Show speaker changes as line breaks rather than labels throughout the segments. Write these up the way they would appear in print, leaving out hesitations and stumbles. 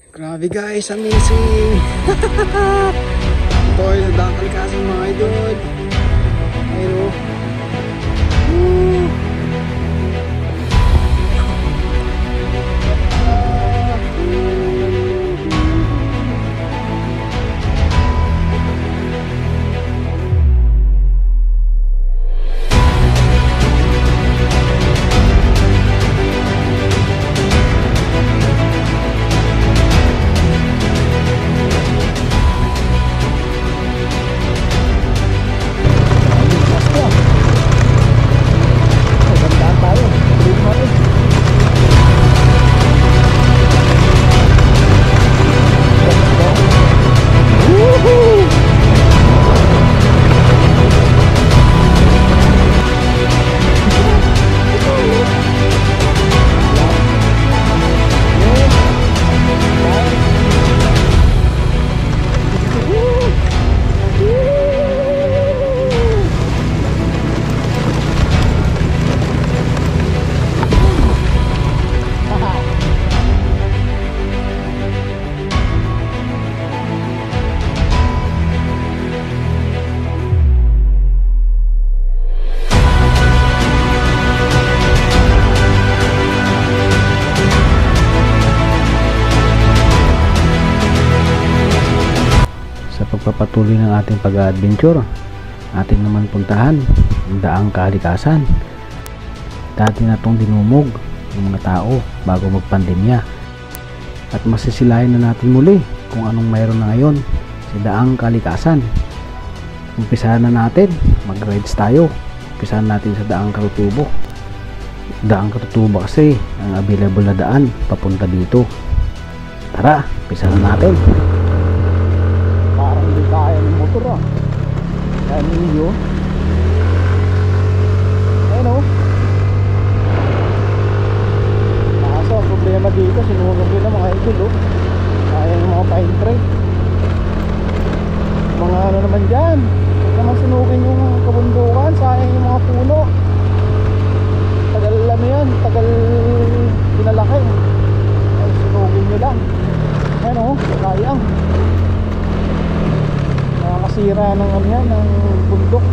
Grabe guys, amazing! Ito ay nadakal kasi mga idol. Ayun o. Woo!
Pagpapatuloy ng ating pag-adventure, ating naman puntahan ang daang kalikasan. Dati na itong dinumog ng mga tao bago magpandemya, at masisilayan na natin muli kung anong mayroon na ngayon sa daang kalikasan. Umpisahan na natin, mag-rides tayo. Umpisahan natin sa daang Katutubo. Daang Katutubo kasi ang available na daan papunta dito. Tara, umpisahan na natin.
Hindi kaya ng motor ah. Kaya ninyo. Ayun o. Kaso ang problema dito, sinunog yun ang mga idol o. Kaya ng mga pine tree. Mga ano naman dyan, huwag naman sunugin yung kabundukan. Sayang yung mga puno. Tagal ano yan, tagal pinalaki. Ay, sunugin nyo lang. Ayun o, sayang. Nakakasira ng ano yan, ng bundok.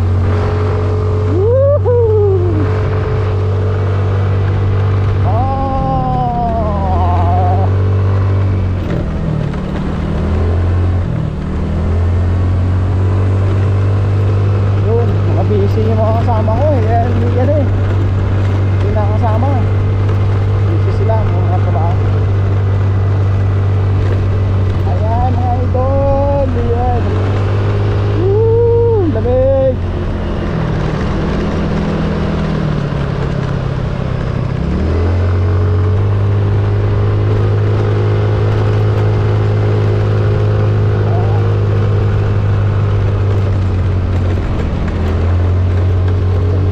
Woohoo! Yun, mga busy yung mga kasama ko eh. Hindi yan eh. Hindi nakasama. Busy sila, mga trabaho. Ayan mga idol. Ayan. Lamig!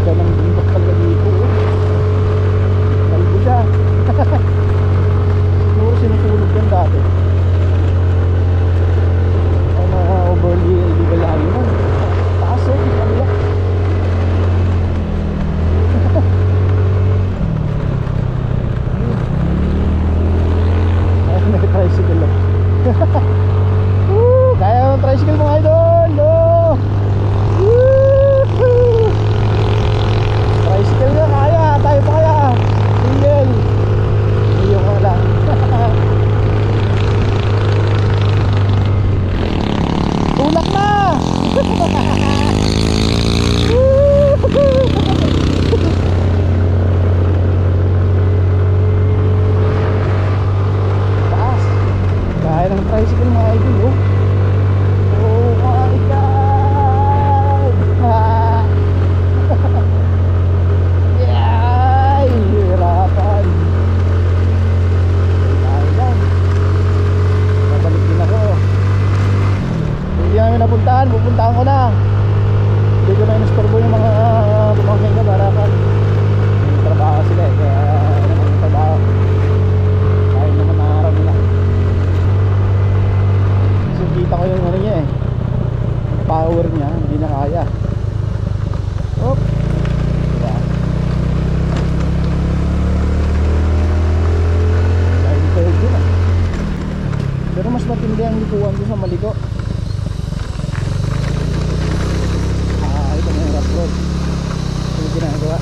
Ganda ng bundok pala dito. Kalbo siya. Siguro sinutulog yan dati. Ano, overly illegal animal. Taas eh, kabila. Ay, may tricycle lang. Kaya ng tricycle mga idol, no? Tricycle nga kaya, tayo pa kaya. Single. Iyo ka lang. Tulak na! Taas. Kaya ng tricycle mga idol, oh. Oh my God! Yay! Hirapan. Kaya lang. Babalik din ako. Hindi namin napuntahan, pupuntahan ko na. Hindi ko na inistorbo yung mga pumangkin ko para kan may trabaho sila eh. Kaya naman yung trabaho kaya naman na araw nila. Kasi kita ko yung ano niya eh, power niya, hindi na kaya. Oh, diba? Dahil third yun ah. matindi ang likuan doon sa Maligo. Ito na yung rough road. Ito yung ginagawa.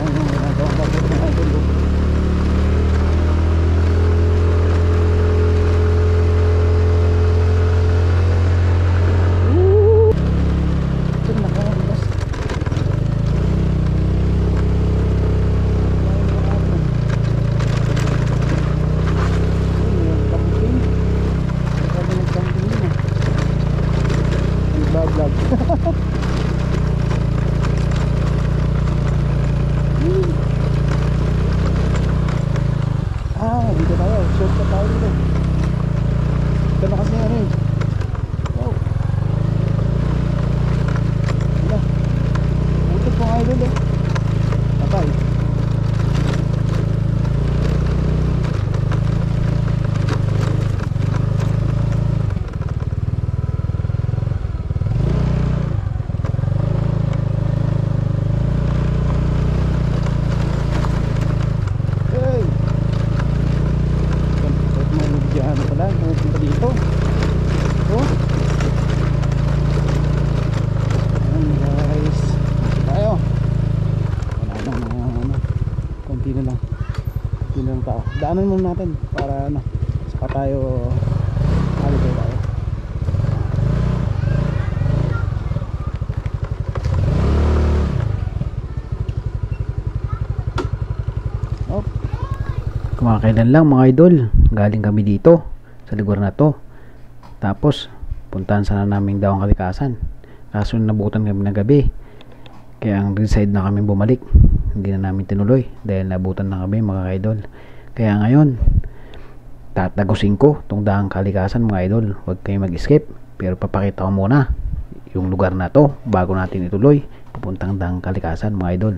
Ginagawa bakit na ito doon. Dito tayo, shortcut tayo dito. Ito na kasi ano eh. Wow. Wala. Utot po nga idol eh. Patay. Pupunta dito. Oh. Ayan guys. Tayo. Wala nang mga ano. Konti na lang. Konti na lang tao. Daanan muna natin para ano. Saka tayo haliday tayo. Oh.
Kumakailan lang mga idol, galing kami dito sa lugar na to, tapos puntahan sana namin daw ang Kalikasan, kaso nabutan kami ng gabi, kaya ang decide na kami bumalik, hindi na namin tinuloy dahil nabutan na kami mga idol. Kaya ngayon tatagusin ko tong daang Kalikasan mga idol, huwag kayong mag-escape, pero papakita ko muna yung lugar na to bago natin ituloy pupuntang daang Kalikasan mga idol.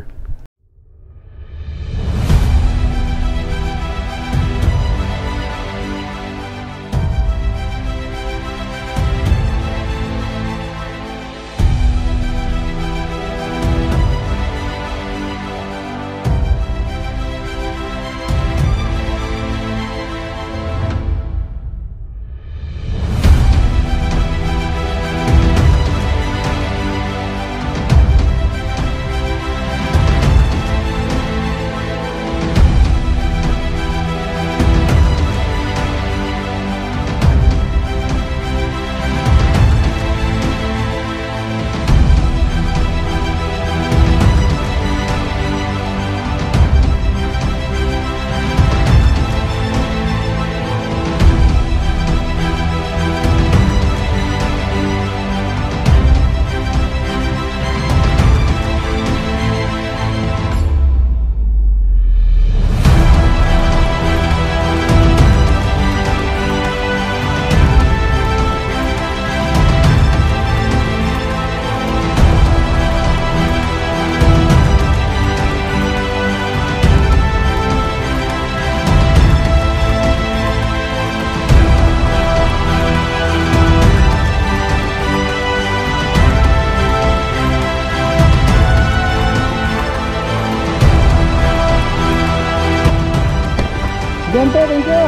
Gente, thank you.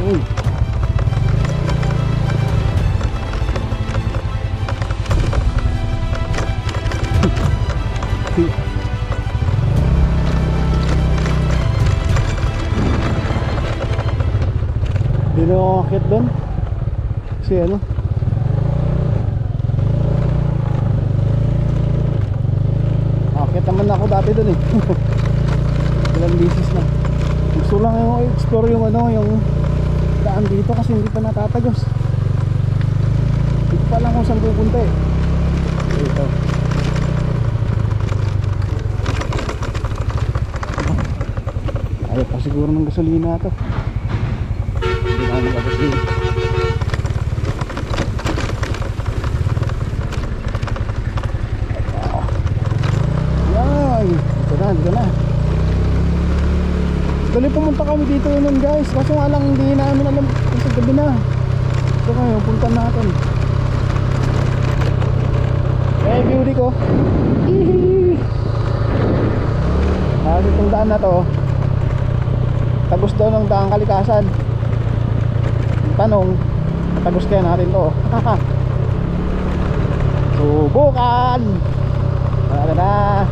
Uy. Hindi na ako akit doon. Kasi ano, akit naman ako dati doon eh. Ilang beses na. Gusto lang yung explore yung ano, yung daan dito kasi hindi pa natatagos. Hindi pa lang kung saan pupunta eh. Dito. Ayaw pa siguro ng gasolina to. Hindi na ako magabot dito. Dito na. Dali pumunta kami dito nun guys, kaso nga lang hindi namin alam kasi gabi na. So ngayon punta natin. huli ko. Hihihi. Itong daan na to, tagos daw ng daang kalikasan. Tanong, tagos kaya natin to? Subukan! Wala na.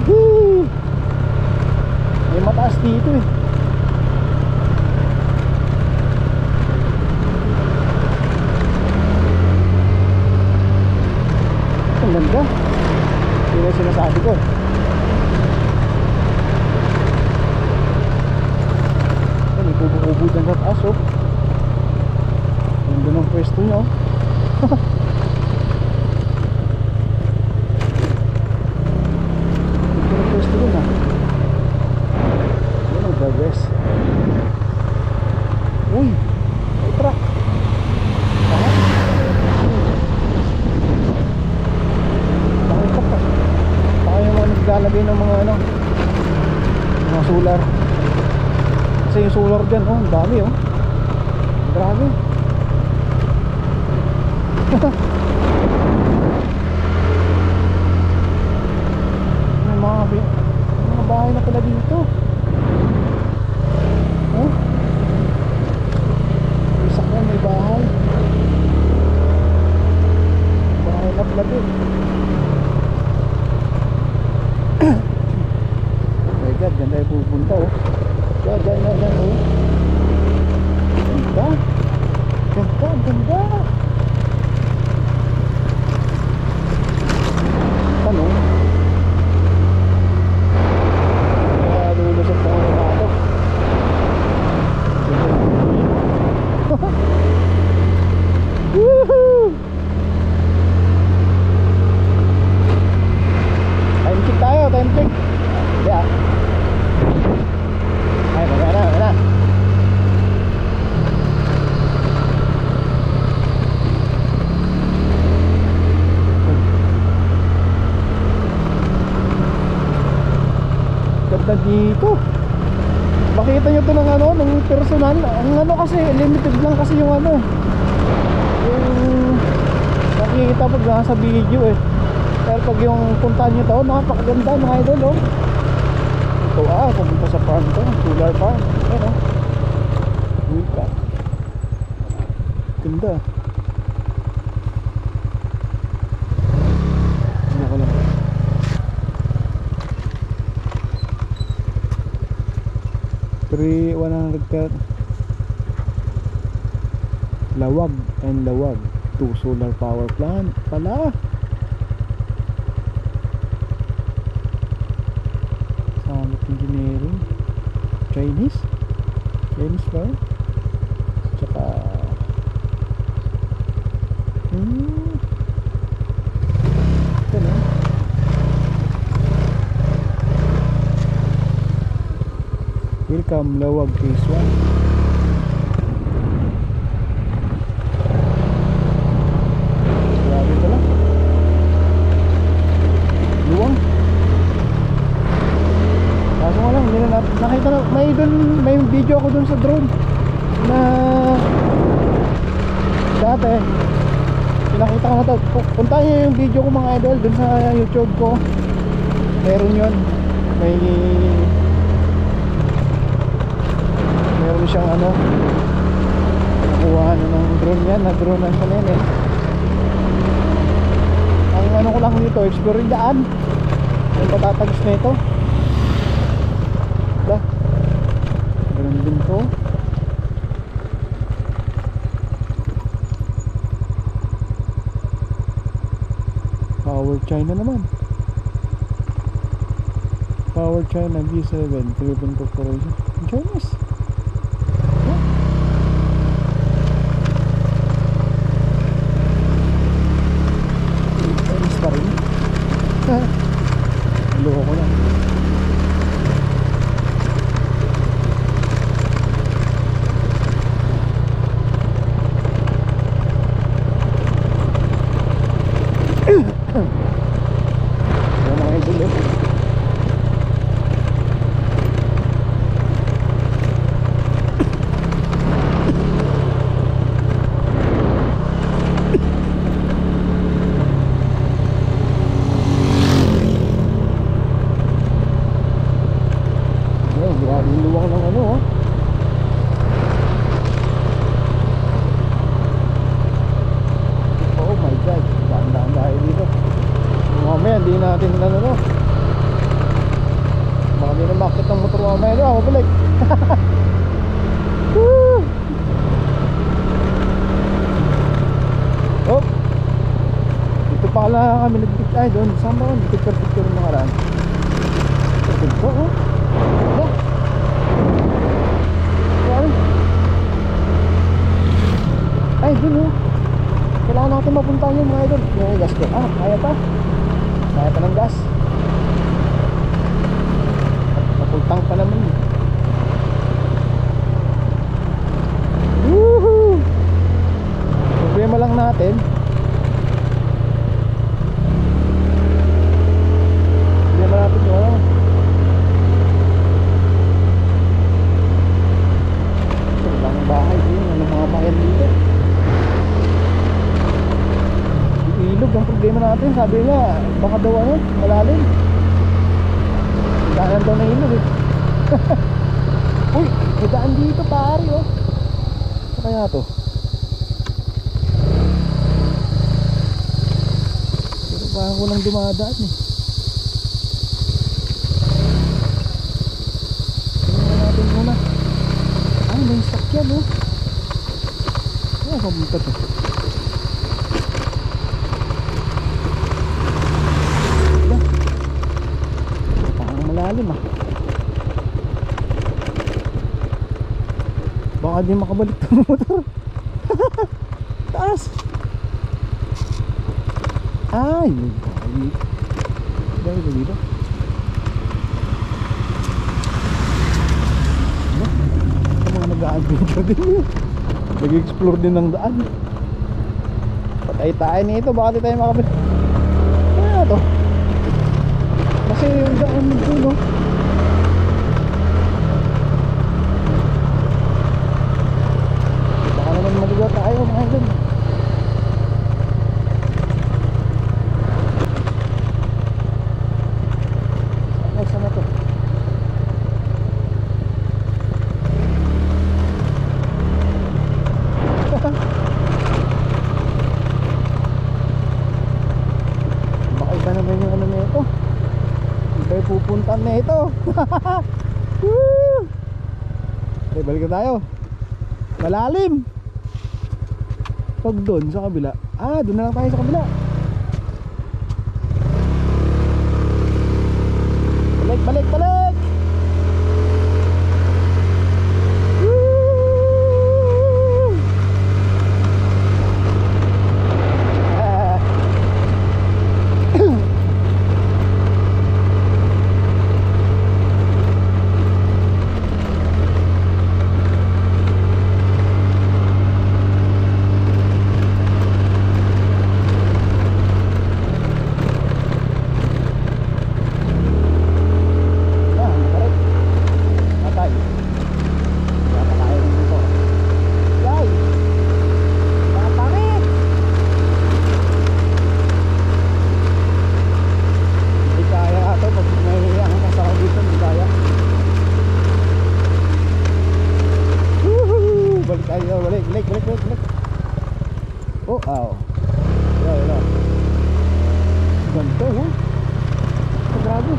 Hihi. May mataas dito eh. Ang ganda. Yun ang sinasabi ko. May kubo-kubo dyan sa taas oh. Ganda ng pwesto nyo. Ganda ng pwesto dun ah. Yan ang progress. Uy, may truck. Naglalagay ng mga ano, mga solar. Kasi yung solar dyan, oh, ang dami oh. Grabe. May mga bahay na pala dito. Oh, may sakyan, may bahay. Bahay na pala dito. Ganda yung pupunta oh. Ganda oh. Ganda. Ganda. Tanong, lulusot po ang rato. Woohoo! Time check tayo, time check. Yeah. Ay, wala. Ganda dito. Makita nyo to ng ano, ng personal. Ang ano kasi, limited lang kasi yung ano. Yung nakikita pag nasa video eh. Pero pag yung puntahan nyo to, napakaganda mga idol oh. Ito pumunta sa farm to, solar farm. Ayan o. Uy ka. Ganda. Ano ko lang. Lawag and Lawag 2 solar power plant pala. Engineering Chinese ba? Tsaka ito na welcome Lawag phase 1. Grabe pala luwang. Kaso nga lang, nakita na, may video ako dun sa drone na dati pinakita ko na to. Punta nyo yung video ko mga idol dun sa YouTube ko, meron yun. Meron siyang ano, nakuha ng drone yan, na drone na siya na eh. Ang ano ko lang dito, exploring daan yung patatagos na ito. Ganun din to. Power China naman. Power China B7 Philippine Corporation. Chinese. Chinese pa rin. Loko ko lang. natin ano no. Baka di na makit ng motor mamaya no, mabalik. Woo! Oh! Dito pala kami nag-picture. Ay doon, saan ba kami nag-picture ng mga raan? Ito oh. Ano? Ay doon oh. Kailangan natin mapuntahan yung mga idol. Yung gas ko. Ah, kaya pa. Kaya pa ng gas. Napultang pa naman. Woohoo! Problema lang natin. Problema natin yun. Ilang bahay yun. Ano mga bayan dito? Ilog ang problema natin. Sabi niya baka daw ano, malalim. Daan daw na ilog eh. Uy, may daan dito pare oh. Ano kaya to? Pero parang walang dumadaan eh. Tingnan natin muna. Ay, may sakyan oh. Ano pamunta to? Malalim ah. Baka di makabalik ng motor. Taas. Ay, dahil dito. Ano? Mga nag-a-adventure din yun. Nag-explore din ng daan. Patay tayo nito. Baka di tayo makabalik. Ano to? Kasi yung daan nito no. Baka naman maligaw tayo mga idol. Sana to. Baka iba naman yung ano nito. Tayo pupuntan na ito. Okay, balik na tayo. Malalim. Pag doon sa kabila. Ah, doon na lang tayo sa kabila. Balik, balik, balik. Balik. Oh, aw. Yan. Ganito, ha? Grabe.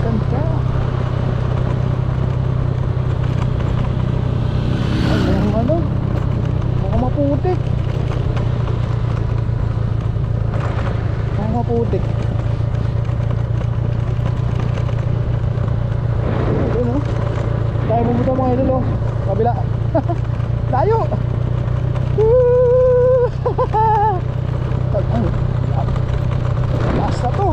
Ganda. Ay, yung ano? Mukhang maputik. Tayo pumunta mga idol oh. Kabila. Layo. Taas na to.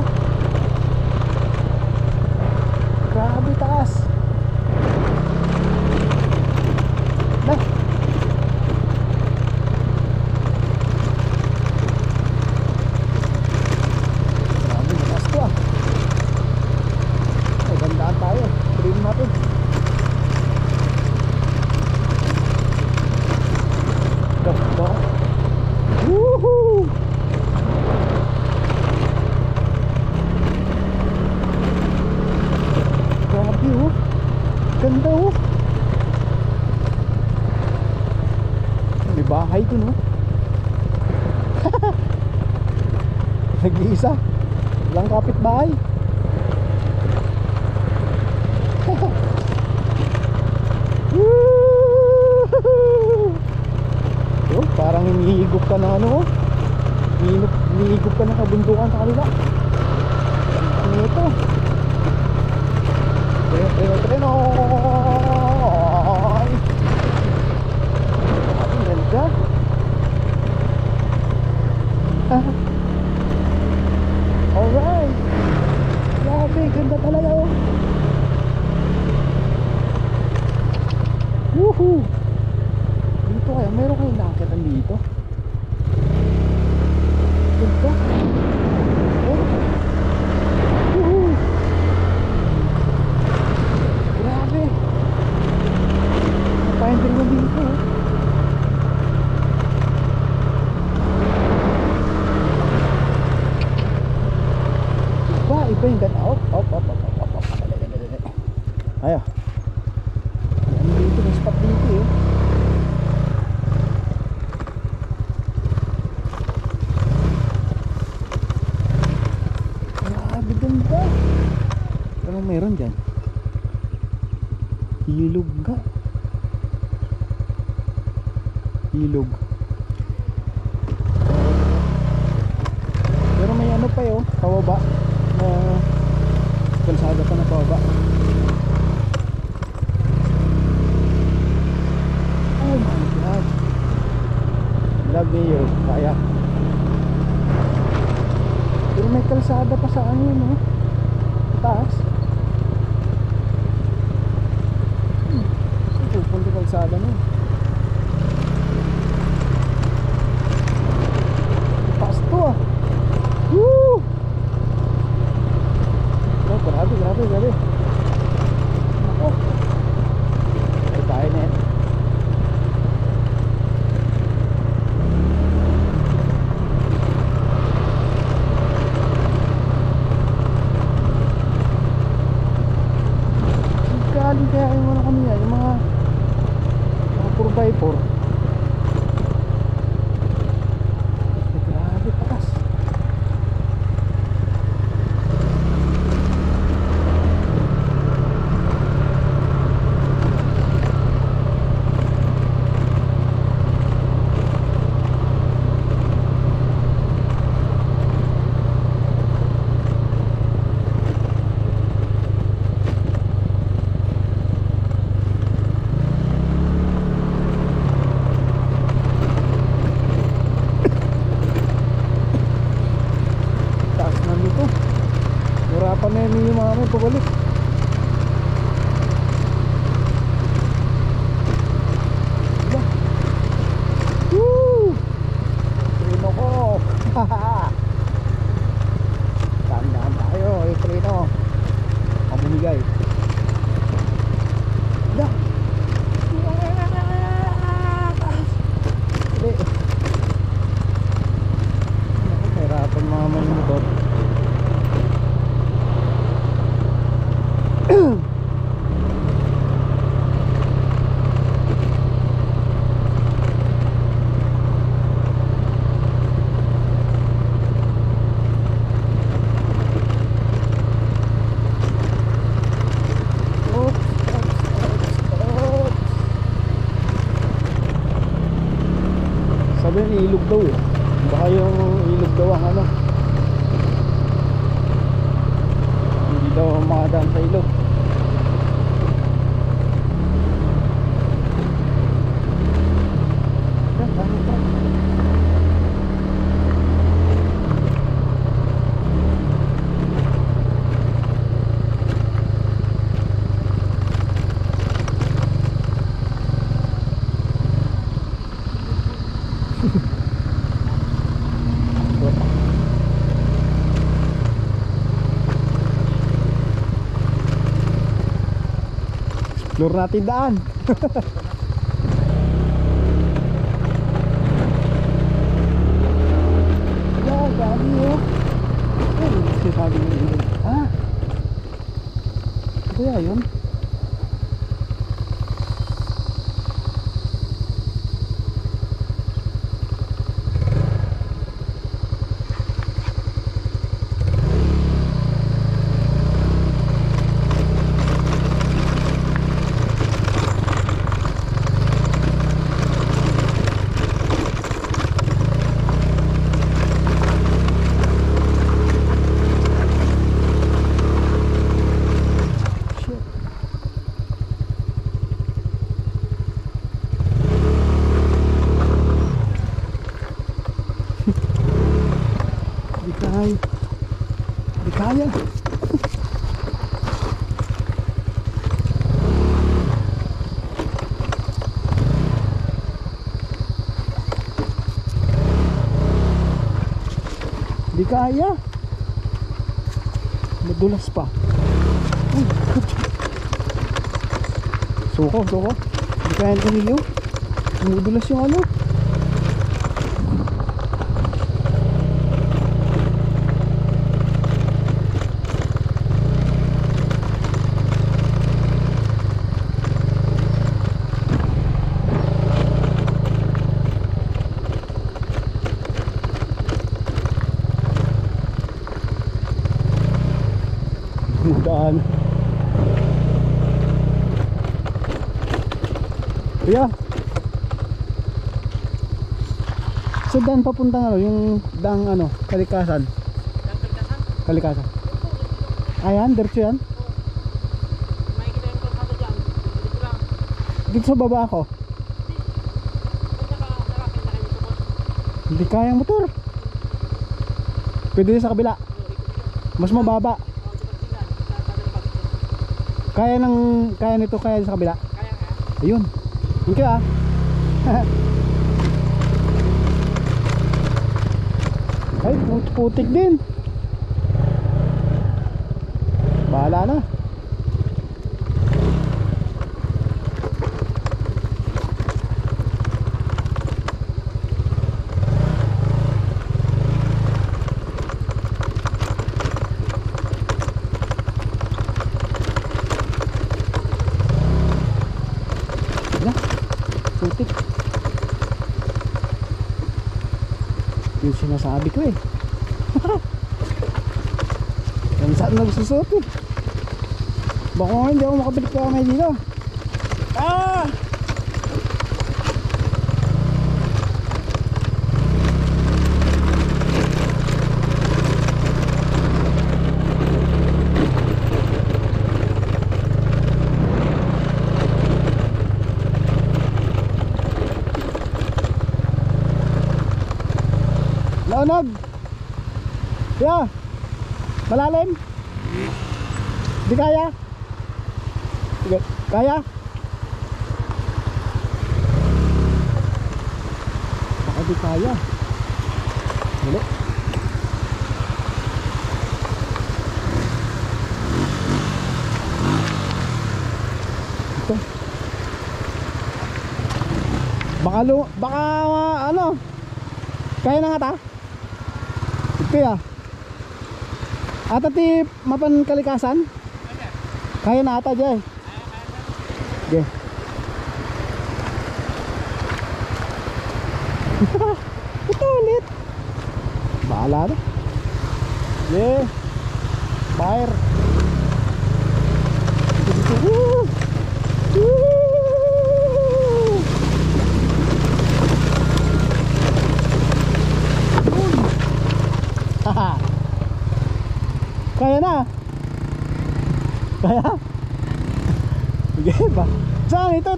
Grabe taas. Nah. Grabe taas to ah. Ay, gandaan tayo. Trim natin. Ganda. Woohoo! Grabe oh. Ganda oh. May bahay dun oh. Nag-iisa. Walang kapitbahay. Oh, parang hinihigop ka ng ano, hinihigop ka ng kabundukan sa kanila. Ano ito? Treno. Ang ganda. Alright. Grabe, ganda talaga oh. Woohoo! Dito kaya, meron kayong nakakita dito? Ganda. Oh. Woohoo! Grabe. Napahintin mo dito oh. Iba yung ganda. Op. Ayo. Ano dito? May spot dito eh. Grabe ganda. Anong meron dyan? Ilog ka. Ilog. Pero may ano pa yun, pababa. Na kalsada pa na pababa. Oh my god, love me you, kaya. Pero may kalsada pa sa ano no? Taas. Ito, punta kalsada na yun. Taas to ah. Woo! Oh, grabe. Ako. Ay, tayo na yan. Galing kaya yung ano kami yan, yung mga 4x4. Grabe, taas. Yung mga may pabalik. Diba? Woo! Treno ko. Tandaan tayo. Treno ang bumigay. Diba? Hindi. Hirapan mga manimotor. Sabi niya ilog daw eh. Baka yung ilog daw ang ano, hindi daw makadaan sa ilog. Explore natin daan. Yeah, dami oh. Ay, sinasabi mo yun. Ah, ito ya yun. Di kaya. Madulas pa. Uy. Suko. Di kaya yung tumiliw. Madulas yung ano. Daan. Yeah. So daan papuntang ano, yung dang ano, Kalikasan. Kalikasan. Ayan, diretso yan.
Makikita yung kalsada dyan. Dito lang.
Dito sa baba ako. Hindi kayang motor. Pwede sa kabila. Mas mababa. Kaya nito, kaya sa kabila. Ayun. Thank you ah. Ay, putik din. Bahala na. Putik. Yung sinasabi ko eh. Yan saan nagsusot eh. Baka nga hindi ako makabalik pa kamay dito. Ah! Laonog. Yeah. Malalim. Di kaya. Sige. Kaya. Baka di kaya. Dali. Ito. Baka ano. Kaya na nga ta. Ito ya. Ata ti mapan Kalikasan? Kaya na ata dyan. Okay. Ito ulit. Bahala na. Yeah. Fire. Woo! Woo! Kaya na. Kaya? Sige ba? Saan? Ito.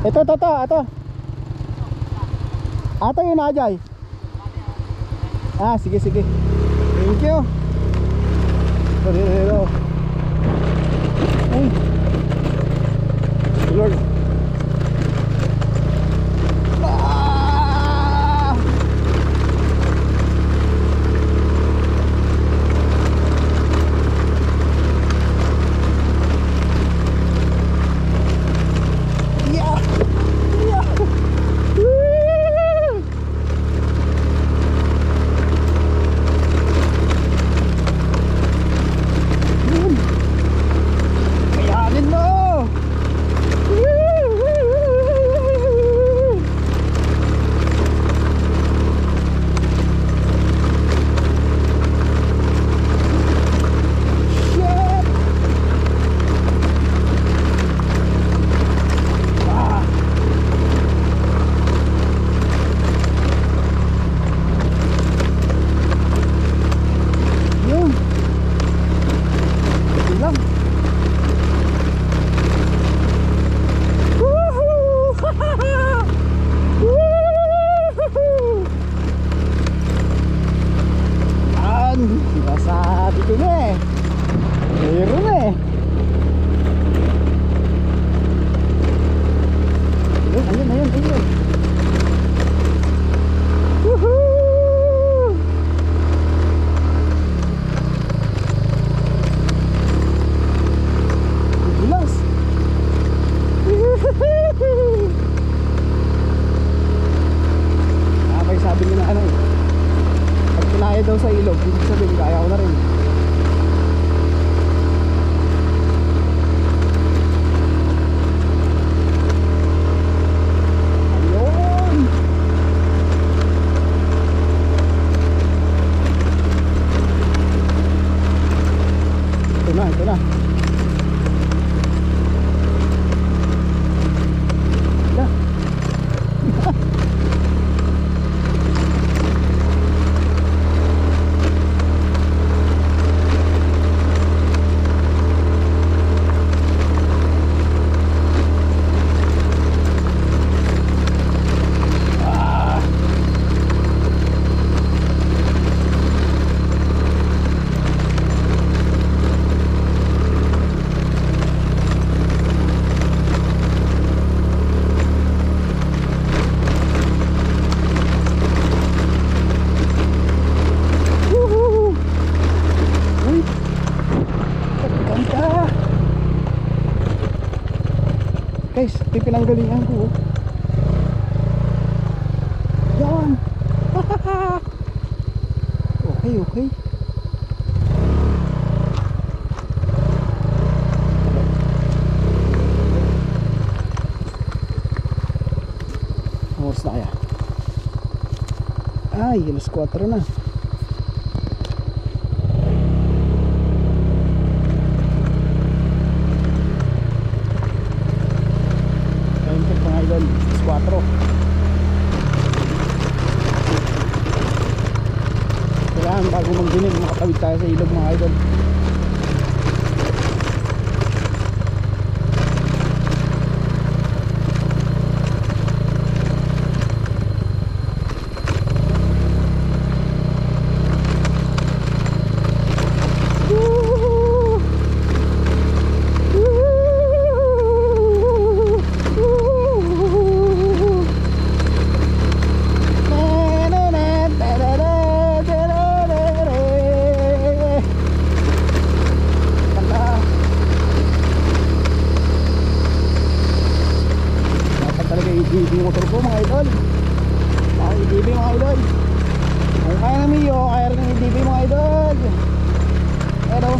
Ito. Ato yun na, Jay. Ah, sige. Thank you. Pero. Ay. Lord. Kayanin ilog, ibig sabihin kaya ko na rin. Ayun! Ito na, ito na. Ito. Woohoo! Uy! Ganda! Guys, ito yung pinanggalingan ko. Yan! Okay, okay. Oras na kaya? Ay, alas 4 na. Time check mga idol, alas 4. Kailangan bago magdilim, makatawid tayo sa ilog mga idol. Yung motor ko mga idol, EDV mga idol. Kung kaya na Mio, kaya rin ng EDV mga idol. Pero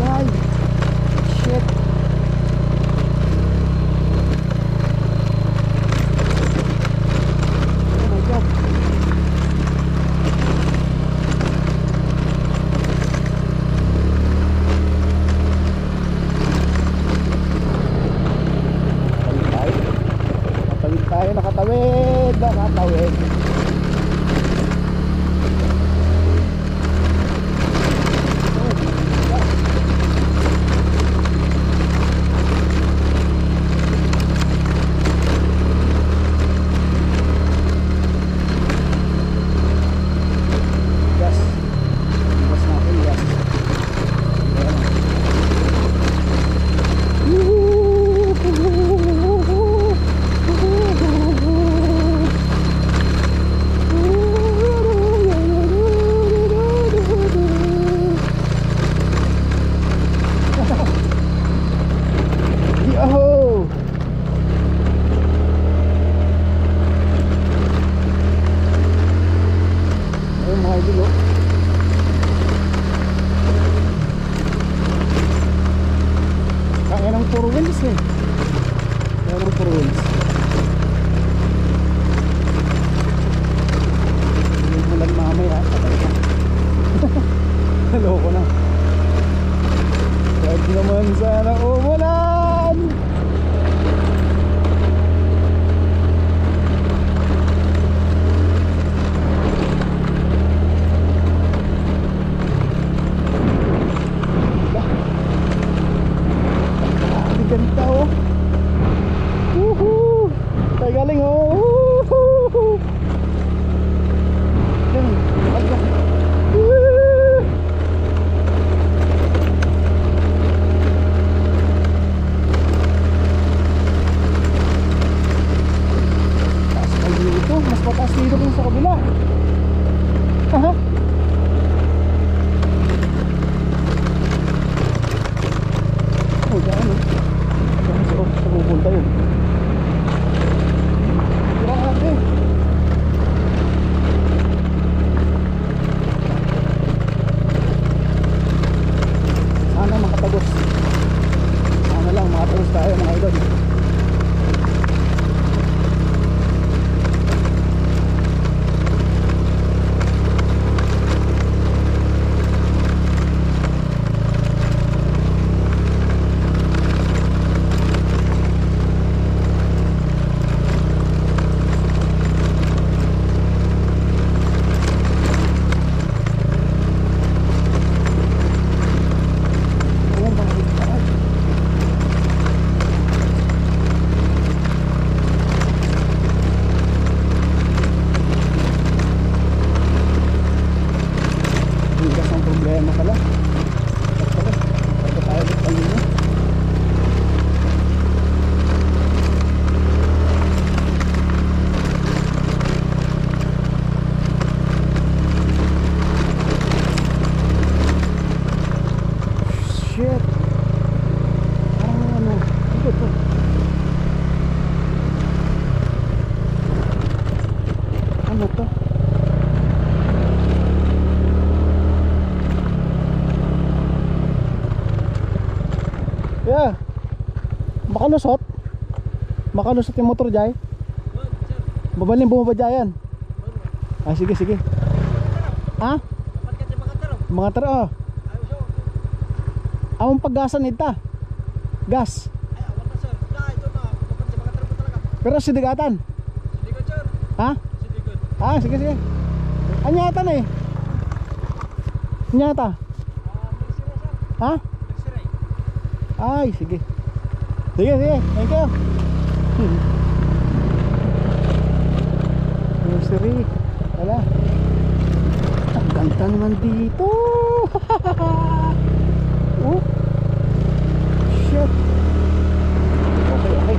ay shit, oh my god. Nakatawid, nakatawid. Yes. Yes natin, yes. Yo! Ayun mga idol, oh. Kaya ng 4 wheels eh. Kaya ng 4 wheels. Yung ulan mamaya, patay na. Hello ko na. Huwag naman sana umulan. Ang ganda, oh. Woohoo! Tayo galing, oh. Woohoo! Yan, yan. Woo! Taas pa dito, mas mataas dito kung sa kabila. Haha. Oh, daan, oh. Saan sa pupunta yun? Tira Labas tayo mga idol. Problema pala. Ito tayo ulit kanina. Shit. Parang ano. Ito. Ano to? Yeah. Makalusot. Makalusot yung motor jay. Babalin bumabadyayan. Ah sige sige. Ha? Mga taro. Among paggasan ita. Gas. Pero sidigatan. Ha? Ah sige sige. Anyata na eh. Anyata. Ha? Ay, sige. Sige, sige. Thank you. Nursery. Wala. Ang ganda naman dito. Oh. Shit. Okay, okay.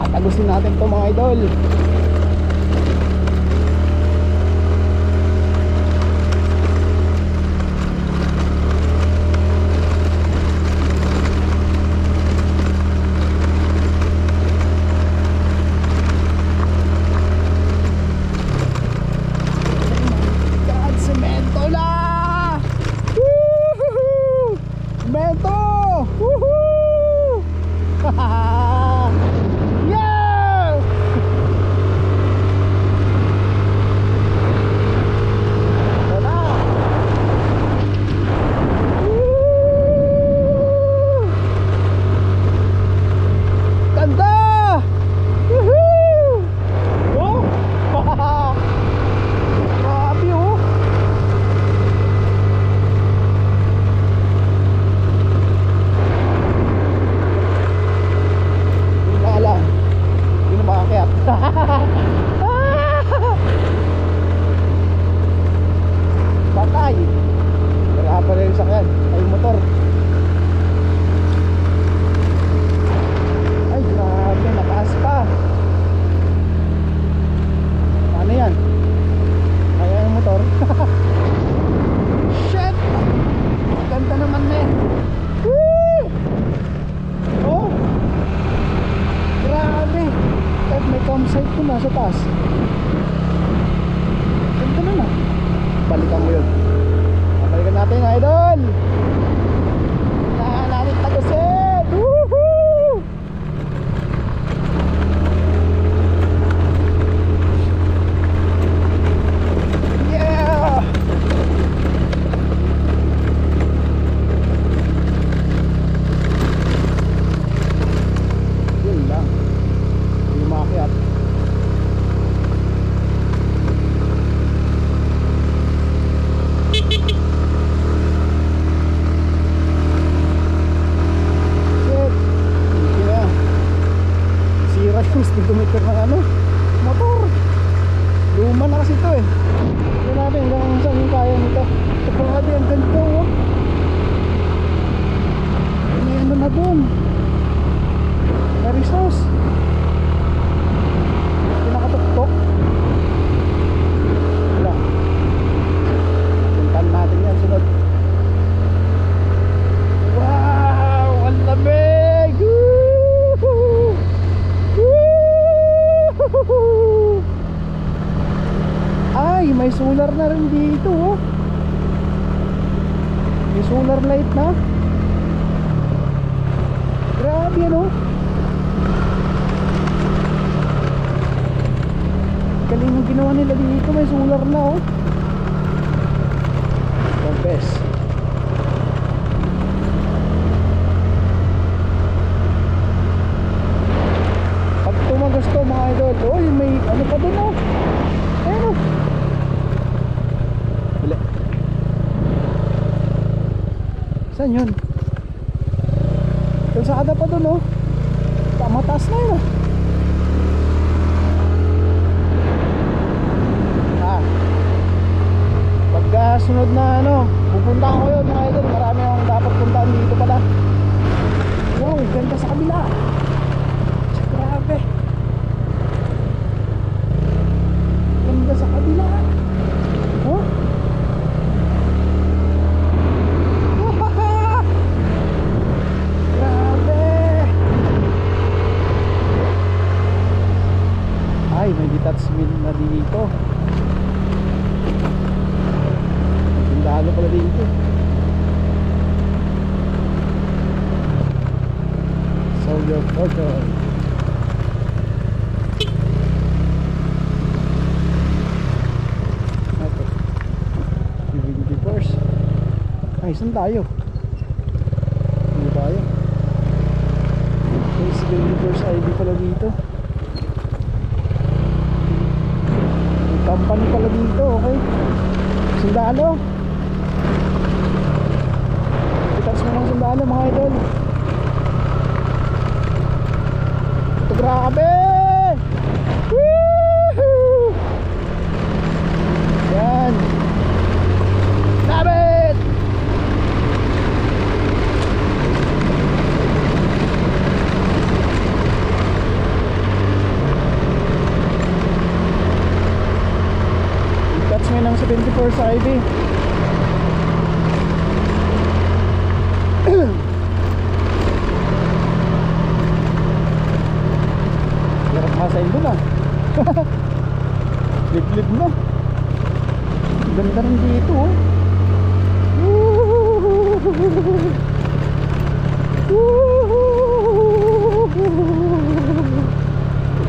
At agusin natin to mga idol. Batay. Wala pa rin sakyan. Ay motor. Ay grabe, nakaas pa. Ano yan? Kaya yung motor. Shit. Ganda naman eh. Woo! Oh. Grabe. Kahit may campsite ko nasa taas. Ganda naman. Balikan mo yun. Balikan natin mga idol. Kailangan natin tagusin. Woohoo! Yeah! Yun lang. Yung umakyat. Yung speedometer ng ano, motor. Luma na kasi ito eh. Tignan natin hanggang saan yung kaya nito. Ito pa nga din, ang ganda oh. May ano na dun, may resource. Pinakatuktok. Wala. Puntan natin yan sunod. Wow, ang lamig. solar light na. Grabe ano. Galing yung ginawa nila dito. May solar na oh. The best. Pag tumagas to mga idol, oy may ano pa dun oh. Ayun oh. Wala. Saan yun? Kalsada pa dun oh. Mataas na yun oh. Pagka sunod na ano, pupunta ko yun mga idol. Marami akong dapat puntaan dito pala. Wow, ganda sa kabila. Grabe. Ganda sa kabila. Oh? Grabe. Ay, may detachment na dito. Lalo pala dito. Soldier photo. Ito. DVD first. Ay, saan tayo? Hindi tayo. Okay, si DVD first ID pala dito. May company pala dito, okay. Sundalo. Ng sundalo mga idol. Ito grabe. Woohoo! Yan. Dapat. I-touch mo ng 74 sa ID. Hirap masain doon ah. Liblib na. Ganda rin dito oh.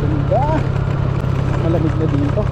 Ganda. Malamig na dito.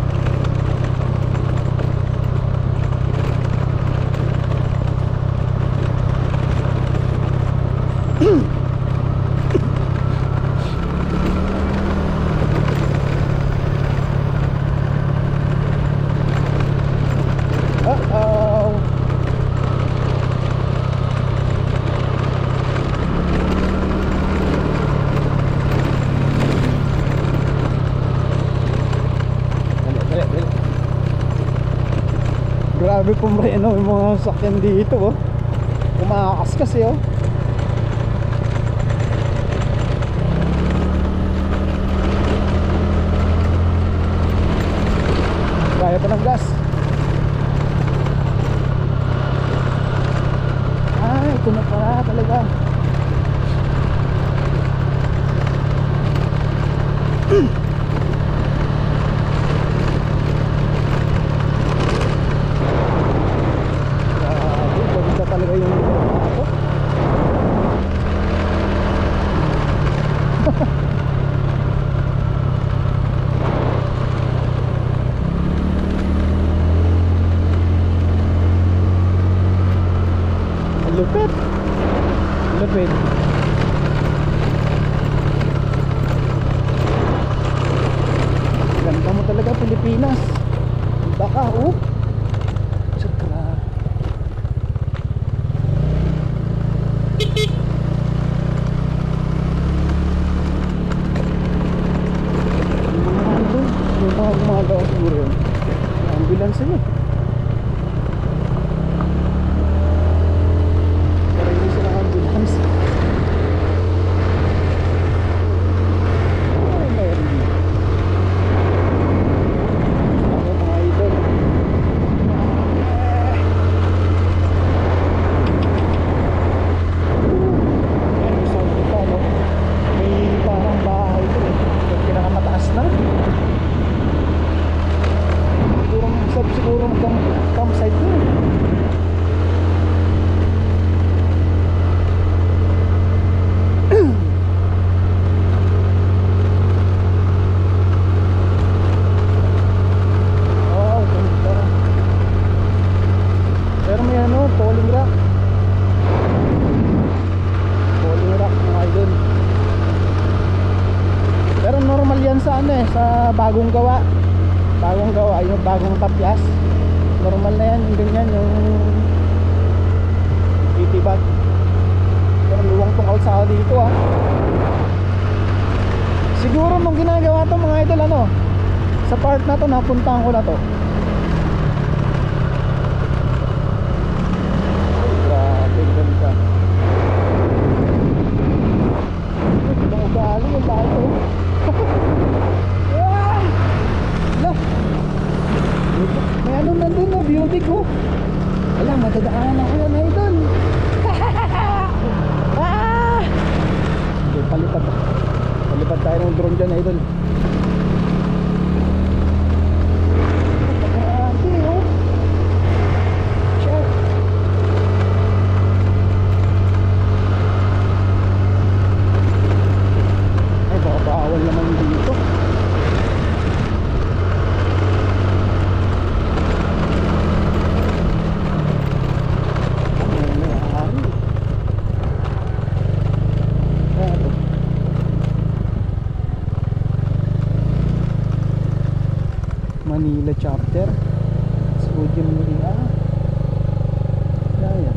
Grabe pumreno yung mga sakyan dito oh. Kumakas kasi oh. Kaya pa ng gas. Ah, ito na pala talaga. Talaga yung ako. Lupit. Lupit. Ganda mo talaga Pilipinas. Baka oh. Gumagawa siguro yun. Ambulance niya. Pero hindi sila ambulance. sa bagong gawa. Yung bagong tapyas. Normal na yan, yung ganyan, yung titibag. Pero luwang tong kalsada dito ah. Siguro nung ginagawa to mga idol, ano, sa part na to napuntahan ko na to. Grabe, ganda. Ito ang ugali yung bato. May ano nandun na, beauty ko. Wala, madadaanan ako yan, idol. Okay, palipad tayo ng drone dyan, idol. Grabe, oh. Check. Ay, baka bawal naman dito. Manila chapter Studio Manila. Ayan.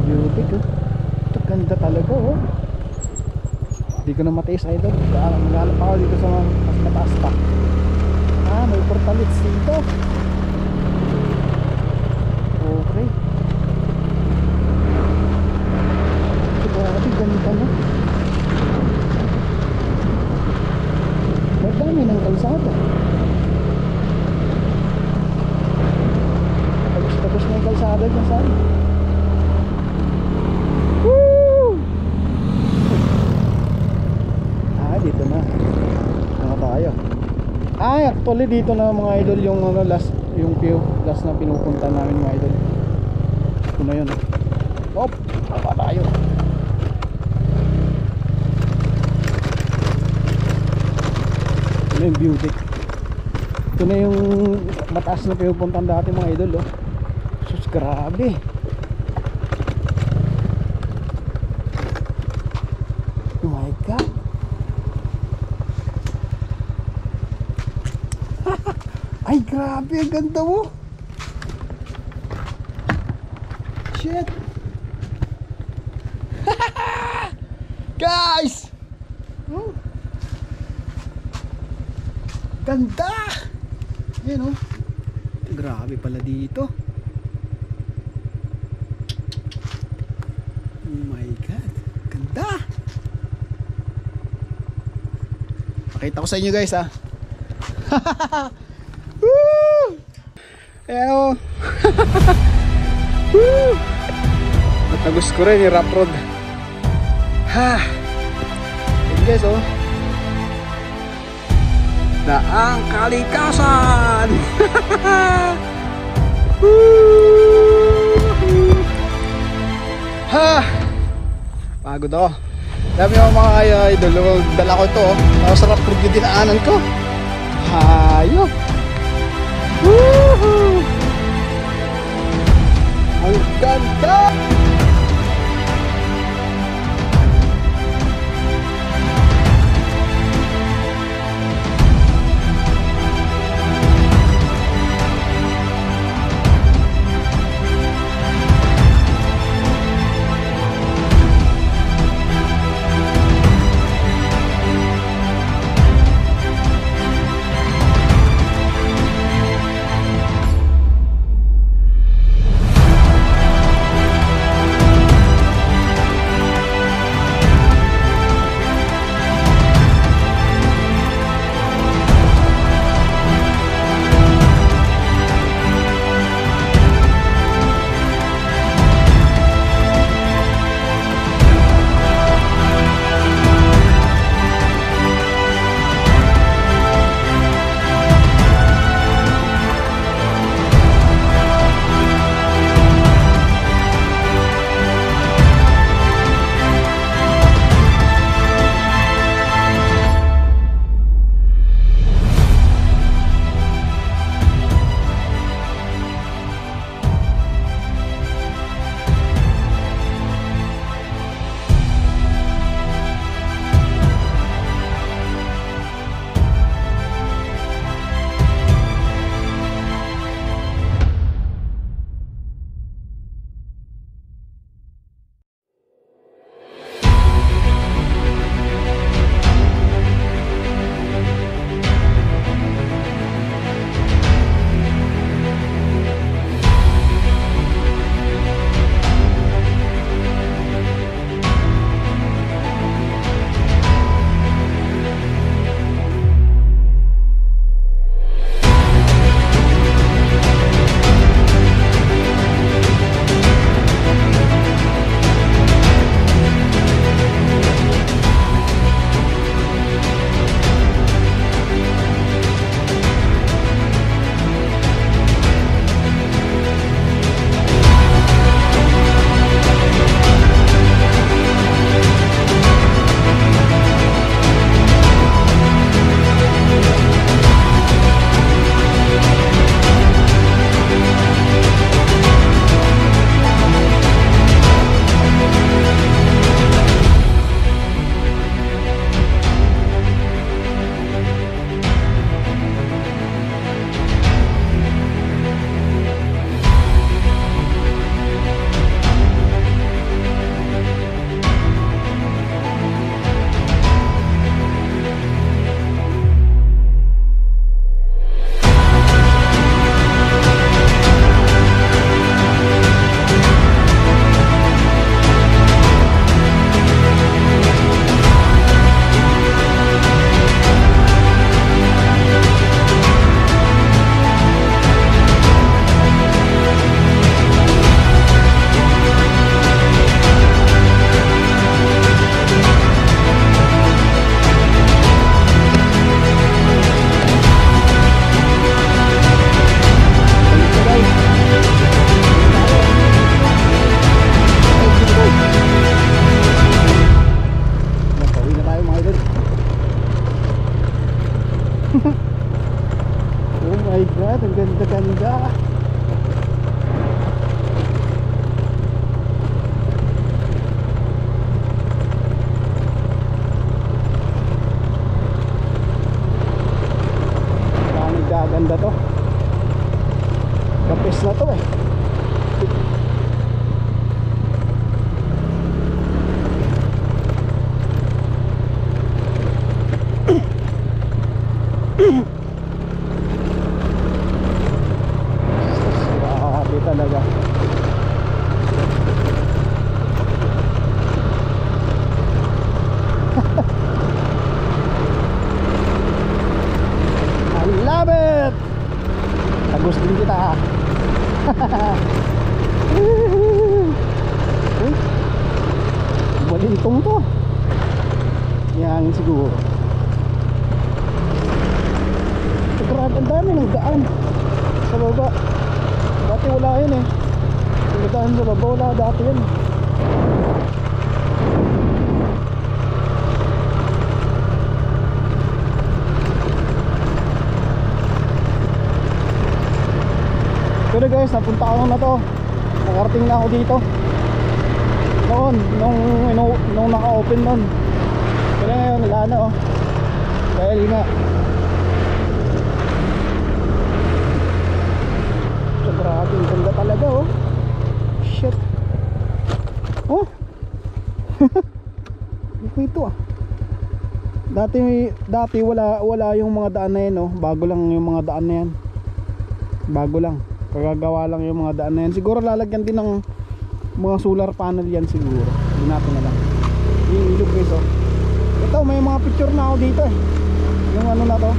Beauty ko. Ito ganda talaga oh. Hindi ko na matiis idol. Maghanap ako dito sa mas mataas pa. May portalits dito. Okay. Grabe ganda no. Dami ng kalsada. Tapos na yung kalsada dyan saan. Woo! Dito na. Ano tayo? Actually dito na mga idol yung ano, last na pinupunta namin mga idol. Ito na yun. Hop! Tama tayo. Yung beauty. Ito na yung mataas na pinupuntan dati mga idol oh. Sus, grabe. Oh my god. Ay grabe, ang ganda mo. Shit. Guys, ganda! Yan oh. Grabe pala dito. Oh my god. Ganda! Pakita ko sa inyo guys ah. Woo! Ayan oh. Woo! Natagos ko rin yung rough road. Ha! Ayan guys oh. Daang Kalikasan. Ha! Pagod ako. Dami ako mga idol. Dala ko ito. Masarap po yung dinaanan ko. Hayop. Woohoo! Ang ganda! ganda. Ganda to. Kapis na to eh. Grabe talaga. I love it. Tagos din kita. Uy, malintong to. Yan siguro. Grabe, ang dami ng daan sa baba. Dati wala yun eh. Yung daan sa baba, wala dati yun. Pero guys, napunta ko na to. Nakarating na ako dito noon, nung naka-open nun. Pero ngayon, wala na oh. Dahil nga grabe, ang ganda talaga oh. Shit. Oh. Ito ah. Dati wala yung mga daan na yan oh. Bago lang yung mga daan na yan. Bago lang. Kagagawa lang yung mga daan na yan. Siguro lalagyan din ng mga solar panel yan siguro. Hindi natin alam. Yung ilog guys oh. Ito may mga picture na ako dito eh. Yung ano na to.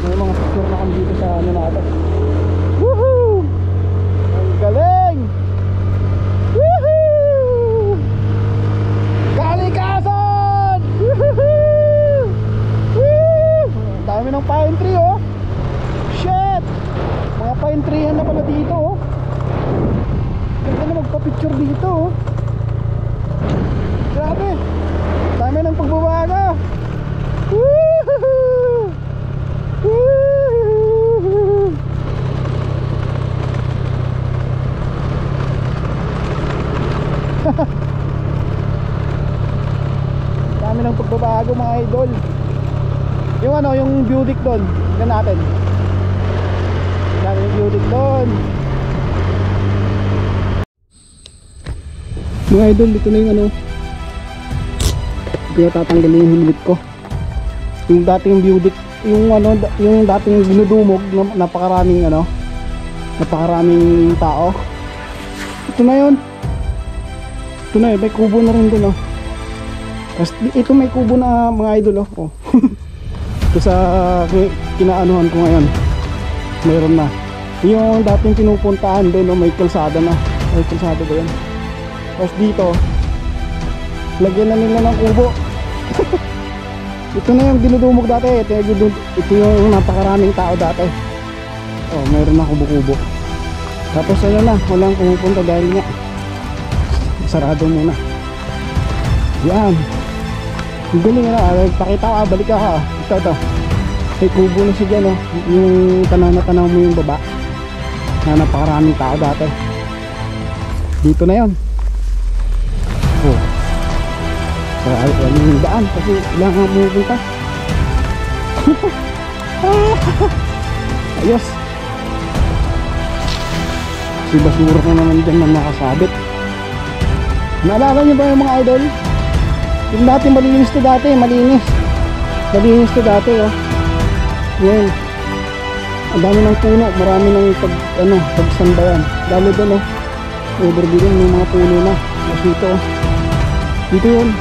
May mga picture na ako dito sa ano na to. Woohoo! Ang galing! Woohoo! Kalikasan! Woohoo! Woo! Ang dami ng pine tree oh. Shit! Mga pine treehan na pala dito oh. Ganda na magpa-picture dito oh. Grabe! Dami ng pagbabago! Woohoo! Woohoo! Dami ng pagbabago mga idol. Yung ano, yung Buick doon. Tignan natin. Dami yung Buick doon. Mga idol, dito na yung ano. Kaya tatanggalin yung helmet ko. Yung dating Buick, yung ano, yung dating binudumog na napakaraming ano, napakaraming tao. Ito na yun. Ito na yun, may kubo na rin dun oh. Tapos ito may kubo na mga idol oh. Ito sa kinaanuhan ko ngayon. Mayroon na. Yung dating pinupuntahan dun oh, may kalsada na. May kalsada ba yan? Tapos dito lagyan na nila ng kubo. Ito na yung dinudumog dati. Ito yung napakaraming tao dati. Oh, mayroon na kubo-kubo. Tapos ano na, walang pumupunta dahil nga sarado muna. Yan. Ang galing na. Pakita ko, balik ka ha. Ito. May kubo na siya dyan oh. Yung tanaw mo yung baba na napakaraming tao dati. Dito na yon. Oh. Wala yung daan kasi lang ang pupunta. Ayos. Si basura na naman dyan na nakasabit. Naalala nyo ba yung mga idol? Yung dati malinis to dati. Malinis to dati oh. Ngayon ang dami ng puno. Marami ng pagsambayan. Lalo doon oh. Overbillion ng mga puno na. Mas dito oh. Dito yun.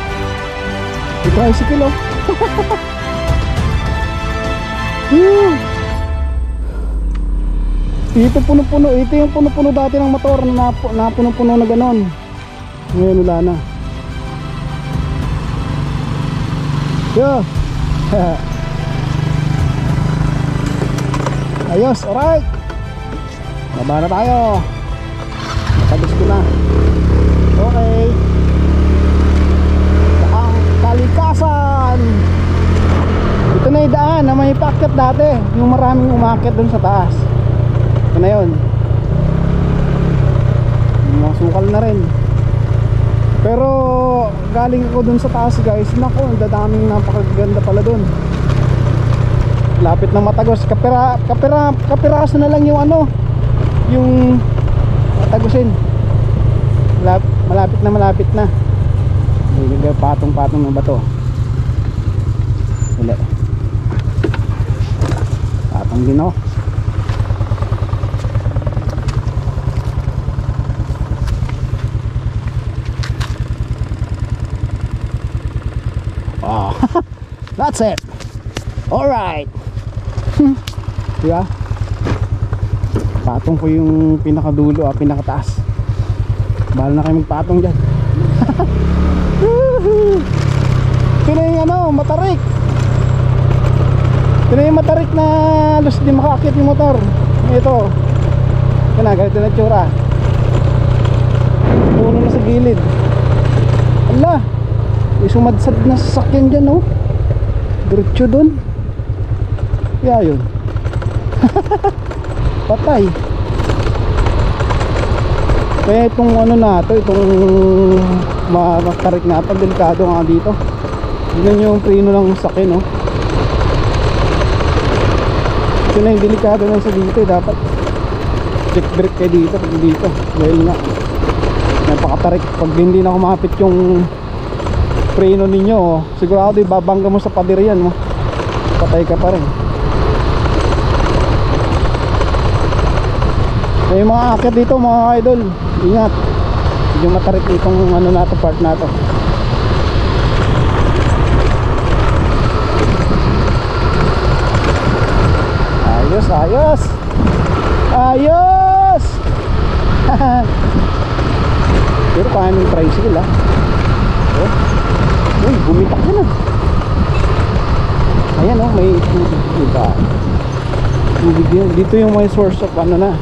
May tricycle oh. Ito puno-puno. Ito yung puno-puno dati ng motor na puno-puno na ganon. Ngayon wala na. Yeah. Ayos, alright. Baba na tayo. Natagos ko na. Okay. Ang kalikasan. Ito na yung daan na may paakyat dati. Yung maraming umakyat dun sa taas. na yon. Sukal na rin. Pero galing ako dun sa taas guys. Naku, ang dadaming napakaganda pala dun. Lapit ng Matagos. Kapiraso na lang yung ano, yung Matagosin. Malapit na. Patong-patong ng bato. Wala. Patong din ako. Oh, that's it. Alright. Diba? Patong ko yung pinakadulo, pinakataas. Bahala na kayo magpatong dyan. Ito na yung ano, matarik. Ito na yung matarik na halos di makakakit yung motor. Ito. Ito na, ganito na tsura. Puno na sa gilid. Ala, may sumadsad na sasakyan dyan, oh. Diretso dun. Kaya yun. Patay. Kaya itong ano na ito, itong matarik na ito, delikado nga dito. Yun yung preno ng sakyan, oh. Ito na yung delikado na sa dito, dapat check brake kayo dito, dito. Dahil nga napakatarik. Pag hindi na kumapit yung preno ninyo, oh, sigurado ibabangga mo sa pader yan, mo. Patay ka pa rin. May mga akit dito mga idol, ingat. Yung matarik itong ano na to, part na to. Ayos, ayos. Ayos. Pero paano yung tricycle, ah. Oh. Uy, bumitak yun, ah. Ayan, oh, may tubig, diba? Tubig yun. Dito yung may source of ano na,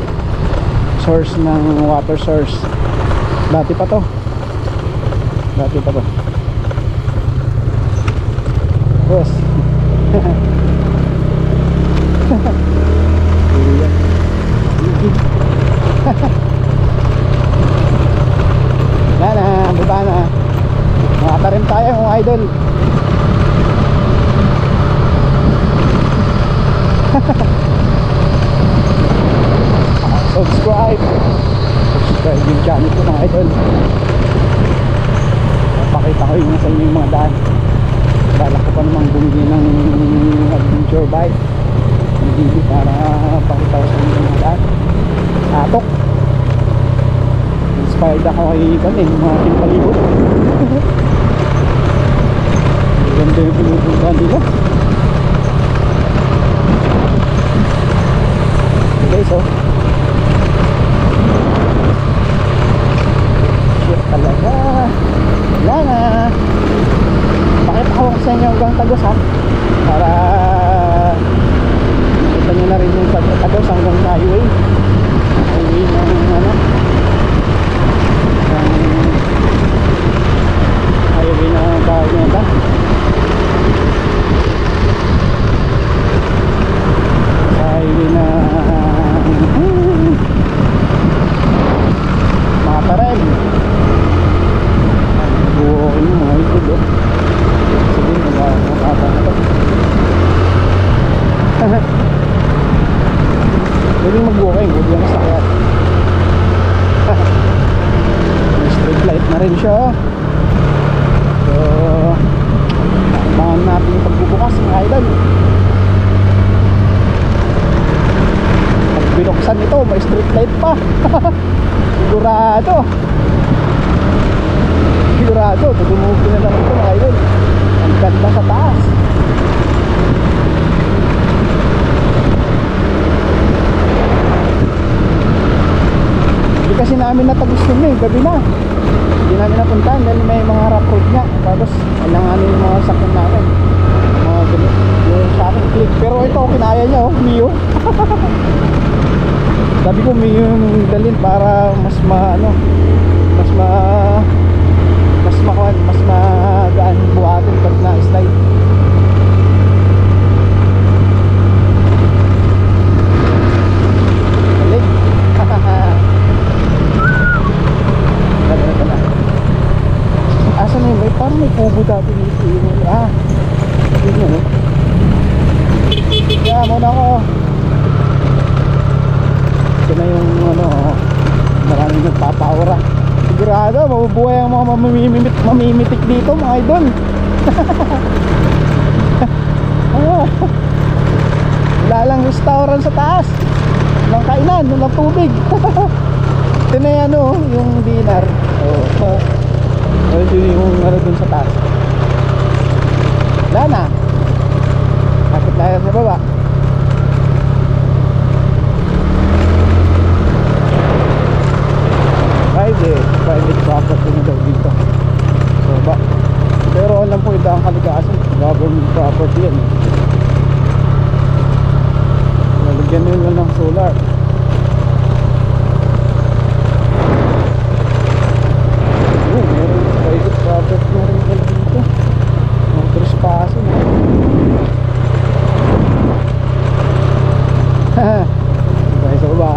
source ng water source. Dati pa to. Yes. na, baba na. Makatarim tayo mga idol. Subscribe yung channel ko mga idol. Pakita ko yung nasa inyo yung mga daan. Balak ko pa namang bumili ng adventure bike, hindi para pakita ko sa inyo yung mga daan. Atok. Inspired ako kay kanin, mga timpalibot. Ganda yung pinupuntahan nila. Okay, so shit talaga. Wala na. Pakita ko sa inyo hanggang Tagos, ha, para kita nyo na rin yung Tagos hanggang highway ng ano, highway na bahay nyo ba, highway na Makatarem. Buokin mo mga ikod, oh. Sige, magkakata na to. Pwede mag-walking, huwag lang sakyan. May street light na rin siya. So abangan natin yung pagbubukas mga idol. Pag binuksan ito, may street light pa. Sigurado, tutumukin na naman ito mga idol. Ang ganda sa taas. Hindi kasi namin natagustuhan eh, gabi na. Hindi namin napuntahan dahil may mga rough road nga. Tapos alanganin yung mga sakyan namin, mga ganit yung sa akin click. Pero ito kinaya niya, oh, Mio. Sabi ko Mio yung dalhin para mas magaan buhatin pag na-slide. Balik. yung ano, maraming nagpapaura. Sigurado mabubuhay ang mga mamimitik dito mga idol. Wala lang restaurant sa taas, walang kainan, walang tubig. Ito na yan, yung dinner. Ito yung ano dun sa taas. Wala na, kapit layar sa baba. Private property na daw dito sa baba. Pero alam po ito ang kalikasan, government property yan. Nalagyan nila ng solar. Meron private property na rin pala dito. Ang trespassing. Tayo sa baba.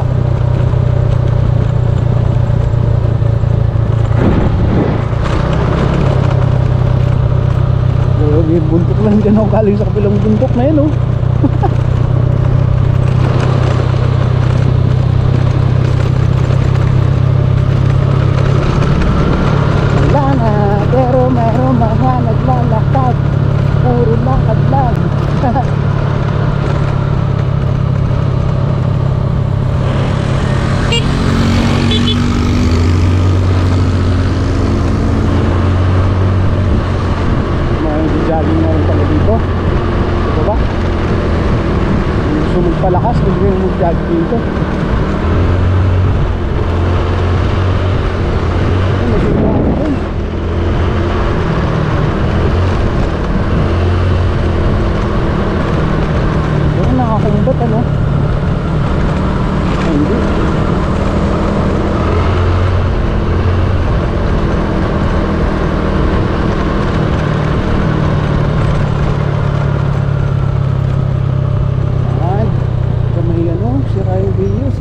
Yung bundok lang dyan ako galing sa kabilang bundok na yun wala na, pero meron mga naglalakad, puro lakad lang. Jogging na rin pala dito. Ito ba? Gusto magpalakas, hindi rin mag-jogging dito. Ito nakakumbot ano? Hindi. Sira yung videos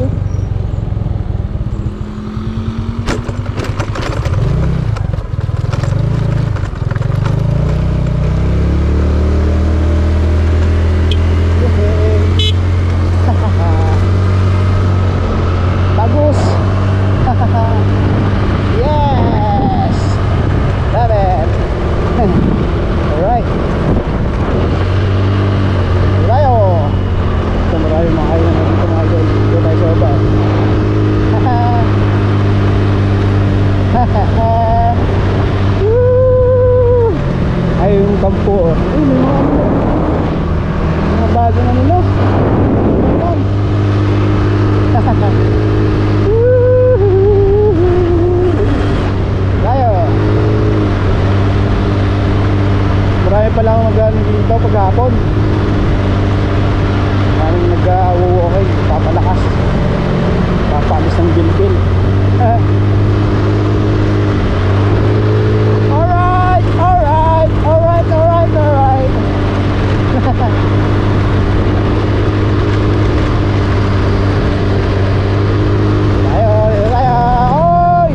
bagus. Yes, love it. Alright, tayo. Ito maraming mga kainan na dito mga idol. Dito tayo sa baba. Ay yung kampo. Ay may mga ano, mga bago na nila. Tayo. Marami pala akong mag-ano dito paghapon. Maraming nag-walking, papalakas, papalis ng bilbil. Alright, alright, alright, alright, alright. Tayo, tayo, oy!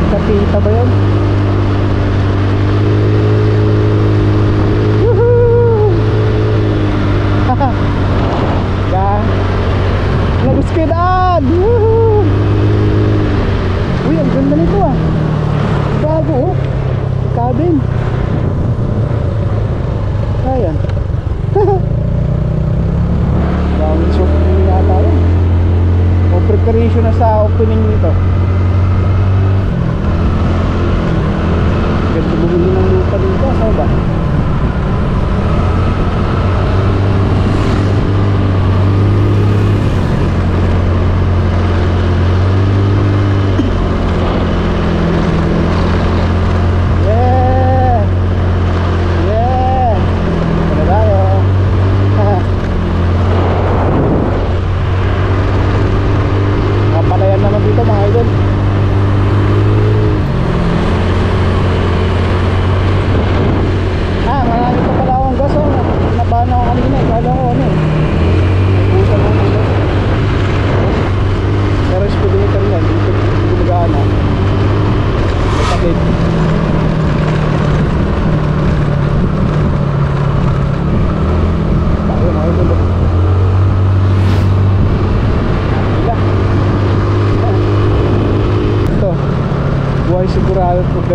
Kapita ba yun? Woohoo! Haha! Naguskidaan! Woohoo! Uy, ang ganda nito bago cabin. Ayan. Ground shop yata yun. O preparation na sa opening nito. Ganda bumili ng lupa dito, saan ba? Yeah! Yeah! Ano tayo? Kapalayan naman dito mga idol.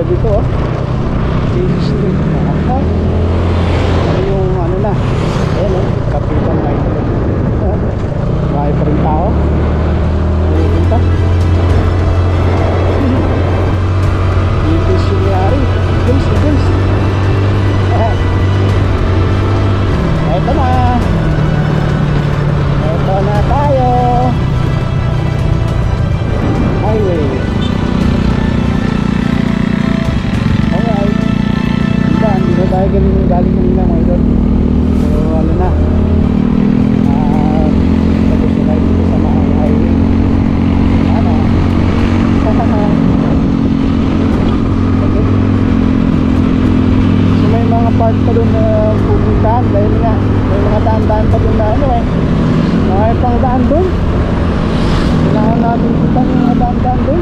ganda dito oh. State Street. Ano yung ano na. Ayan oh. Kapitan na ito. Marami pa rin tao. Pupunta. Eagles yung nangyari. Eagles. Ito na. Ito na tayo. Highway. Alright. Hindi na tayo galing kanina mga idol. So ano na. Tapos na tayo dito sa mga highway. Ano? Okay. So may mga part pa doon na pupuntahan dahil nga may mga daan-daan pa doon na ano eh. May pang daan doon. Kailangan natin puntahan yung mga daan-daan doon.